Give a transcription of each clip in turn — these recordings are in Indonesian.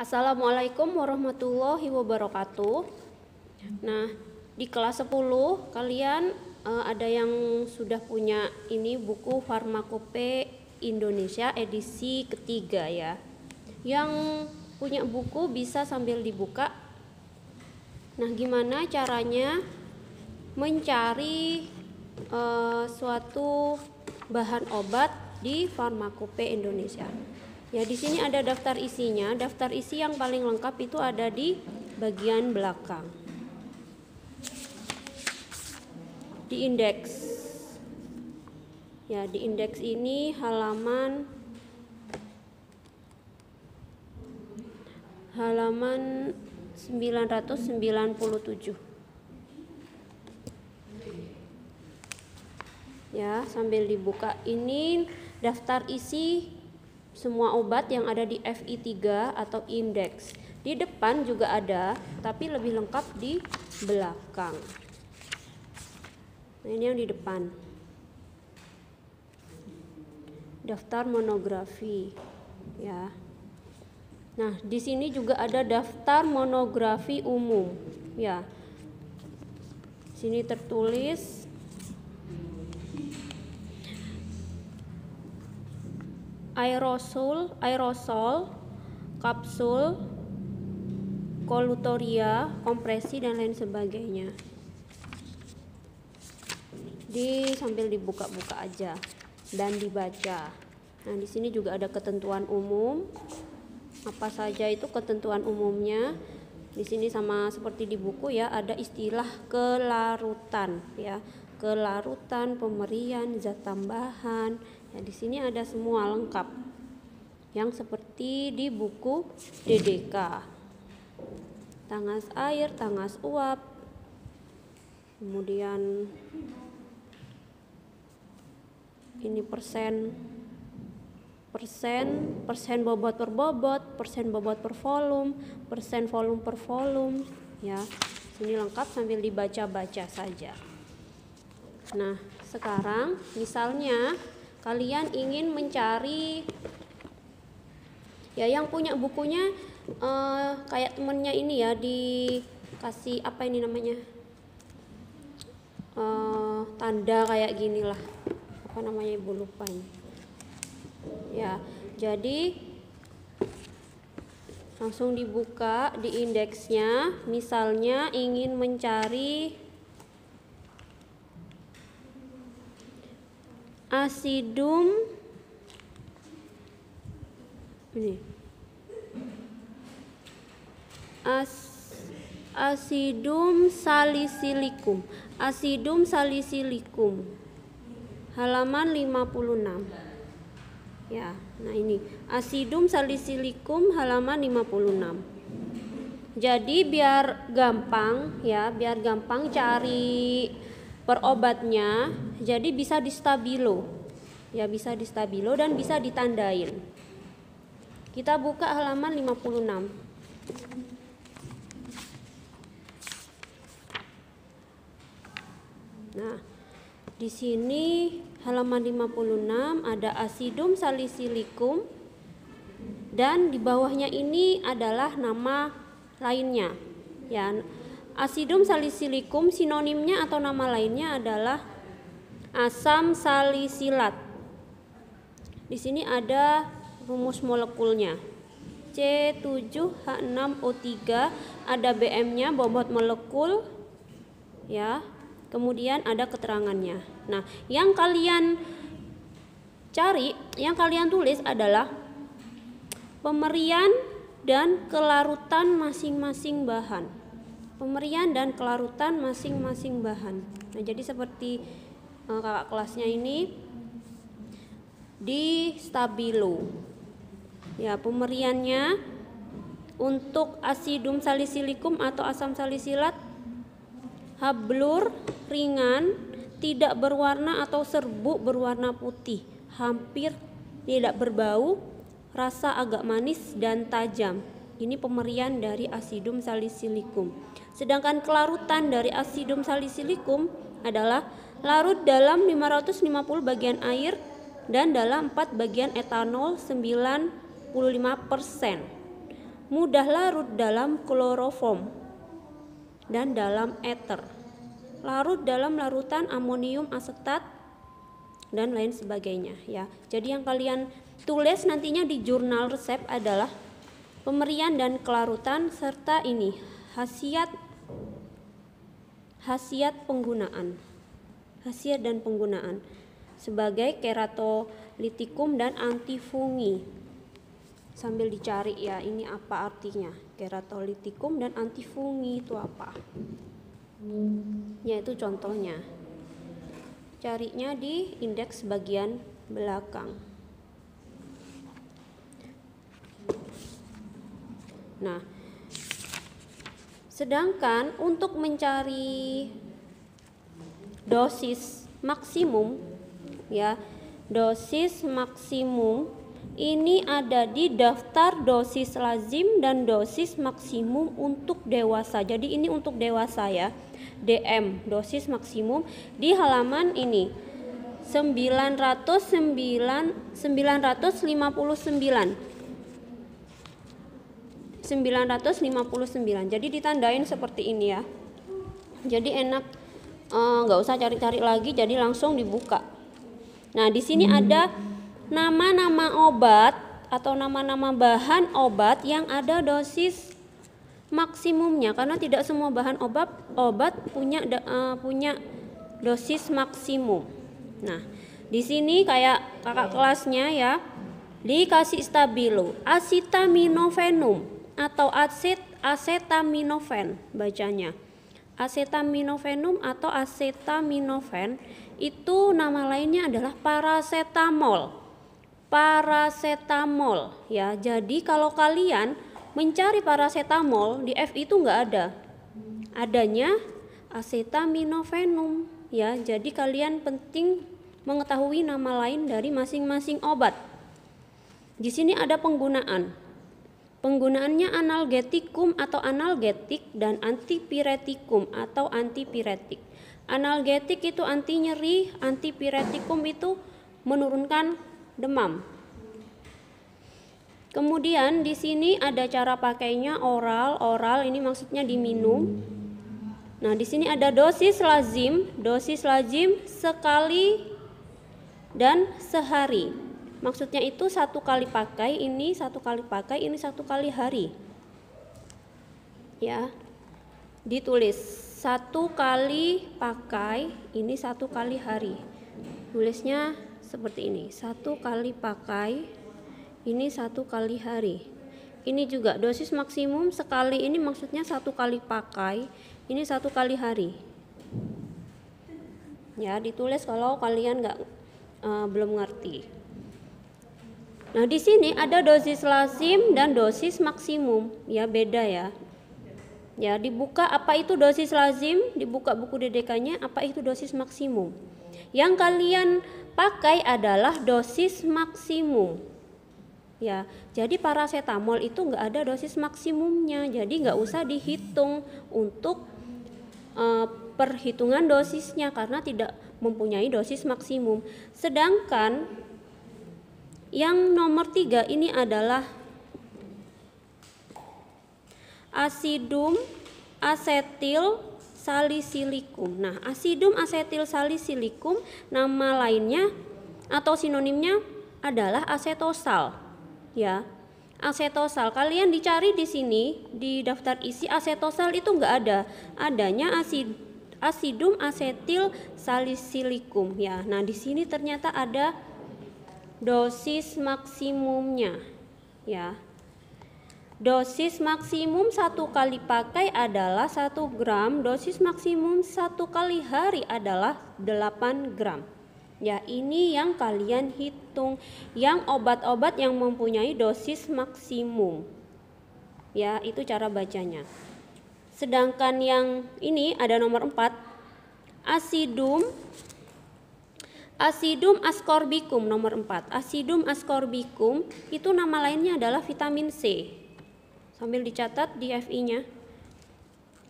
Assalamualaikum warahmatullahi wabarakatuh. Nah, di kelas 10 kalian ada yang sudah punya ini buku Farmakope Indonesia edisi ketiga ya. Yang punya buku bisa sambil dibuka. Nah, gimana caranya mencari suatu bahan obat di Farmakope Indonesia? Ya, di sini ada daftar isinya. Daftar isi yang paling lengkap itu ada di bagian belakang. Di indeks. Ya, di indeks ini halaman 997. Ya, sambil dibuka, ini daftar isi semua obat yang ada di FI3 atau indeks. Di depan juga ada, tapi lebih lengkap di belakang. Nah, ini yang di depan. Daftar monografi, ya. Nah, di sini juga ada daftar monografi umum, ya. Sini tertulis aerosol, kapsul, kolutoria, kompresi dan lain sebagainya. Sambil dibuka-buka aja dan dibaca. Nah, di sini juga ada ketentuan umum. Apa saja itu ketentuan umumnya? Di sini sama seperti di buku ya, ada istilah kelarutan ya. Kelarutan, pemberian, zat tambahan. Ya, di sini ada semua lengkap. Yang seperti di buku DDK. Tangas air, tangas uap. Kemudian ini persen bobot per bobot, persen bobot per volume, persen volume per volume ya. Ini lengkap sambil dibaca-baca saja. Nah, sekarang misalnya kalian ingin mencari ya, yang punya bukunya kayak temennya ini ya, dikasih apa ini namanya, tanda kayak gini lah, apa namanya ibu lupa ini ya. Jadi langsung dibuka di indeksnya. Misalnya ingin mencari asidum ini, asidum salisilicum, halaman 56 ya. Nah, ini asidum salisilicum halaman 56. Jadi biar gampang ya, biar gampang cari perobatnya, jadi bisa di stabilo ya, bisa di stabilo dan bisa ditandain. Kita buka halaman 56. Nah, di sini halaman 56 ada asidum salisilicum dan di bawahnya ini adalah nama lainnya. Ya, asidum salisilicum sinonimnya atau nama lainnya adalah asam salisilat. Di sini ada rumus molekulnya C7H6O3, ada BM-nya, bobot molekul ya. Kemudian ada keterangannya. Nah, yang kalian cari, yang kalian tulis adalah pemerian dan kelarutan masing-masing bahan. Pemerian dan kelarutan masing-masing bahan. Nah, jadi seperti kakak kelasnya ini di stabilo. Ya, pemeriannya untuk asidum salisilicum atau asam salisilat hablur, ringan, tidak berwarna atau serbuk berwarna putih, hampir tidak berbau, rasa agak manis dan tajam. Ini pemerian dari asidum salisilicum. Sedangkan kelarutan dari asidum salisilicum adalah larut dalam 550 bagian air dan dalam 4 bagian etanol 95%. mudah larut dalam kloroform dan dalam ether, larut dalam larutan amonium asetat dan lain sebagainya ya. Jadi yang kalian tulis nantinya di jurnal resep adalah pemerian dan kelarutan serta ini khasiat penggunaan, khasiat dan penggunaan sebagai keratolitikum dan antifungi. Sambil dicari ya, ini apa artinya keratolitikum dan antifungi itu apa? Yaitu contohnya. Carinya di indeks bagian belakang. Nah, sedangkan untuk mencari dosis maksimum ya, dosis maksimum ini ada di daftar dosis lazim dan dosis maksimum untuk dewasa. Jadi ini untuk dewasa ya. DM dosis maksimum di halaman ini 959. Jadi ditandain seperti ini ya. Jadi enak, nggak usah cari-cari lagi, jadi langsung dibuka. Nah di sini ada nama-nama obat atau nama-nama bahan obat yang ada dosis maksimumnya, karena tidak semua bahan obat punya dosis maksimum. Nah, di sini kayak kakak kelasnya ya, dikasih stabilo, acetaminophenum atau acetaminophen bacanya. Acetaminophenum atau acetaminophen itu nama lainnya adalah paracetamol. Paracetamol ya. Jadi kalau kalian mencari paracetamol di FI itu nggak ada, adanya acetaminophenum ya. Jadi kalian penting mengetahui nama lain dari masing-masing obat. Di sini ada penggunaannya analgetikum atau analgetik dan antipiretikum atau antipiretik. Analgetik itu anti nyeri, antipiretikum itu menurunkan demam. Kemudian di sini ada cara pakainya oral ini maksudnya diminum. Nah, di sini ada dosis lazim sekali dan sehari. Maksudnya itu 1 kali pakai, ini 1 kali pakai, ini 1 kali hari. Ya. Ditulis 1 kali pakai, ini 1 kali hari. Tulisnya seperti ini, 1 kali pakai, ini 1 kali hari. Ini juga dosis maksimum sekali, ini maksudnya 1 kali pakai, ini 1 kali hari. Ya, ditulis kalau kalian belum ngerti. Nah, di sini ada dosis lazim dan dosis maksimum, ya beda ya. Ya, dibuka apa itu dosis lazim, dibuka buku DDK-nya, apa itu dosis maksimum. Yang kalian pakai adalah dosis maksimum. Ya, jadi paracetamol itu nggak ada dosis maksimumnya, jadi nggak usah dihitung untuk perhitungan dosisnya karena tidak mempunyai dosis maksimum. Sedangkan yang nomor 3 ini adalah asidum asetil salisilikum. Nah, asidum asetil salisilikum nama lainnya atau sinonimnya adalah asetosal. Ya, asetosal. Kalian dicari di sini di daftar isi asetosal itu enggak ada. Adanya asidum asetil salisilikum ya. Nah, di sini ternyata ada dosis maksimumnya ya. Dosis maksimum 1 kali pakai adalah 1 gram, dosis maksimum 1 kali hari adalah 8 gram. Ya, ini yang kalian hitung, yang obat-obat yang mempunyai dosis maksimum. Ya, itu cara bacanya. Sedangkan yang ini ada nomor 4, asidum ascorbicum nomor 4. Asidum ascorbicum itu nama lainnya adalah vitamin C. Sambil dicatat di FI-nya.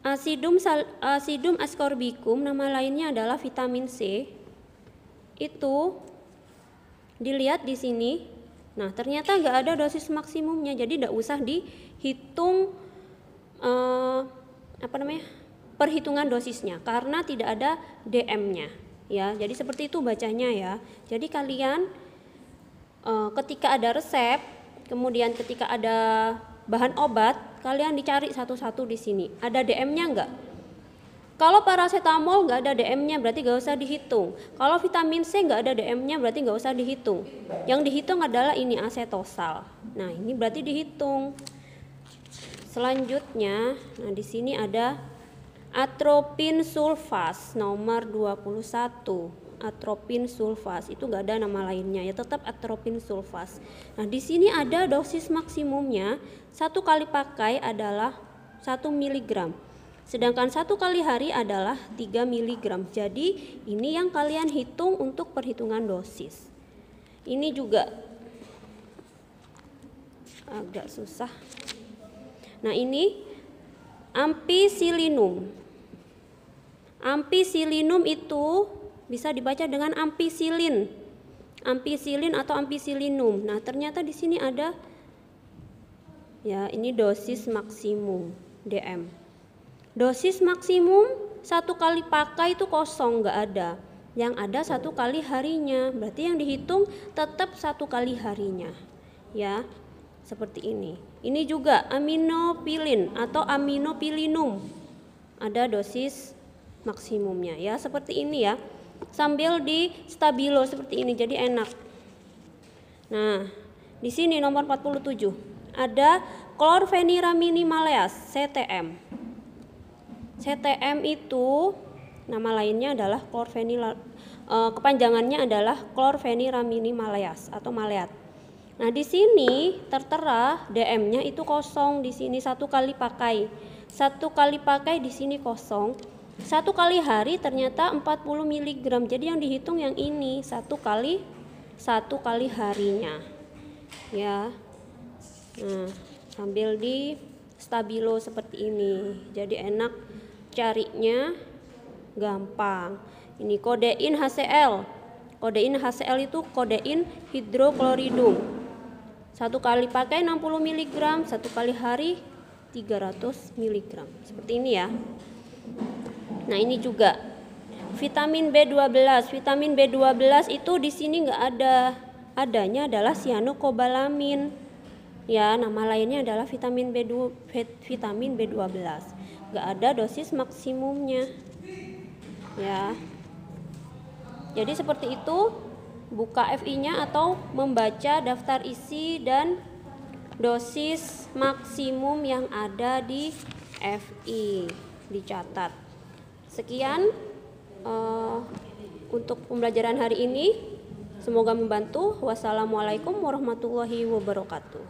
Asidum ascorbicum nama lainnya adalah vitamin C. Itu dilihat di sini. Nah, ternyata nggak ada dosis maksimumnya, jadi nggak usah hitung perhitungan dosisnya karena tidak ada DM-nya ya. Jadi seperti itu bacanya ya. Jadi kalian ketika ada resep, kemudian ketika ada bahan obat, kalian dicari satu-satu di sini. Ada DM-nya enggak? Kalau paracetamol nggak ada DM-nya berarti nggak usah dihitung. Kalau vitamin C nggak ada DM-nya berarti nggak usah dihitung. Yang dihitung adalah ini acetosal. Nah ini berarti dihitung. Selanjutnya, nah di sini ada atropin sulfas nomor 21. Atropin sulfas itu nggak ada nama lainnya ya, tetap atropin sulfas. Nah di sini ada dosis maksimumnya, satu kali pakai adalah 1 mg. Sedangkan 1 kali hari adalah 3 mg. Jadi ini yang kalian hitung untuk perhitungan dosis. Ini juga agak susah. Nah ini ampisilinum. Ampisilinum itu bisa dibaca dengan ampisilin. Ampisilin atau ampisilinum. Nah ternyata di sini ada ya, ini dosis maksimum DM. Dosis maksimum 1 kali pakai itu kosong, nggak ada. Yang ada 1 kali harinya. Berarti yang dihitung tetap 1 kali harinya. Ya, seperti ini. Ini juga aminopilin atau aminopilinum. Ada dosis maksimumnya ya, seperti ini ya. Sambil di stabilo seperti ini, jadi enak. Nah, di sini nomor 47 ada chlorpheniramine malease CTM. CTM itu nama lainnya adalah kepanjangannya adalah chlorpheniramine malease atau maleat. Nah, di sini tertera DM-nya itu kosong, di sini 1 kali pakai. 1 kali pakai di sini kosong. 1 kali hari ternyata 40 mg. Jadi yang dihitung yang ini 1 kali harinya. Ya. Nah, sambil di stabilo seperti ini. Jadi enak carinya, gampang. Ini kodein HCl. Kodein HCl itu kodein hidrokloridum. 1 kali pakai 60 mg, 1 kali hari 300 mg. Seperti ini ya. Nah, ini juga vitamin B12. Vitamin B12 itu di sini nggak ada. Adanya adalah cyanocobalamin. Ya, nama lainnya adalah vitamin B12. Nggak ada dosis maksimumnya. Ya. Jadi seperti itu, buka FI-nya atau membaca daftar isi dan dosis maksimum yang ada di FI, dicatat. Sekian untuk pembelajaran hari ini, semoga membantu. Wassalamualaikum warahmatullahi wabarakatuh.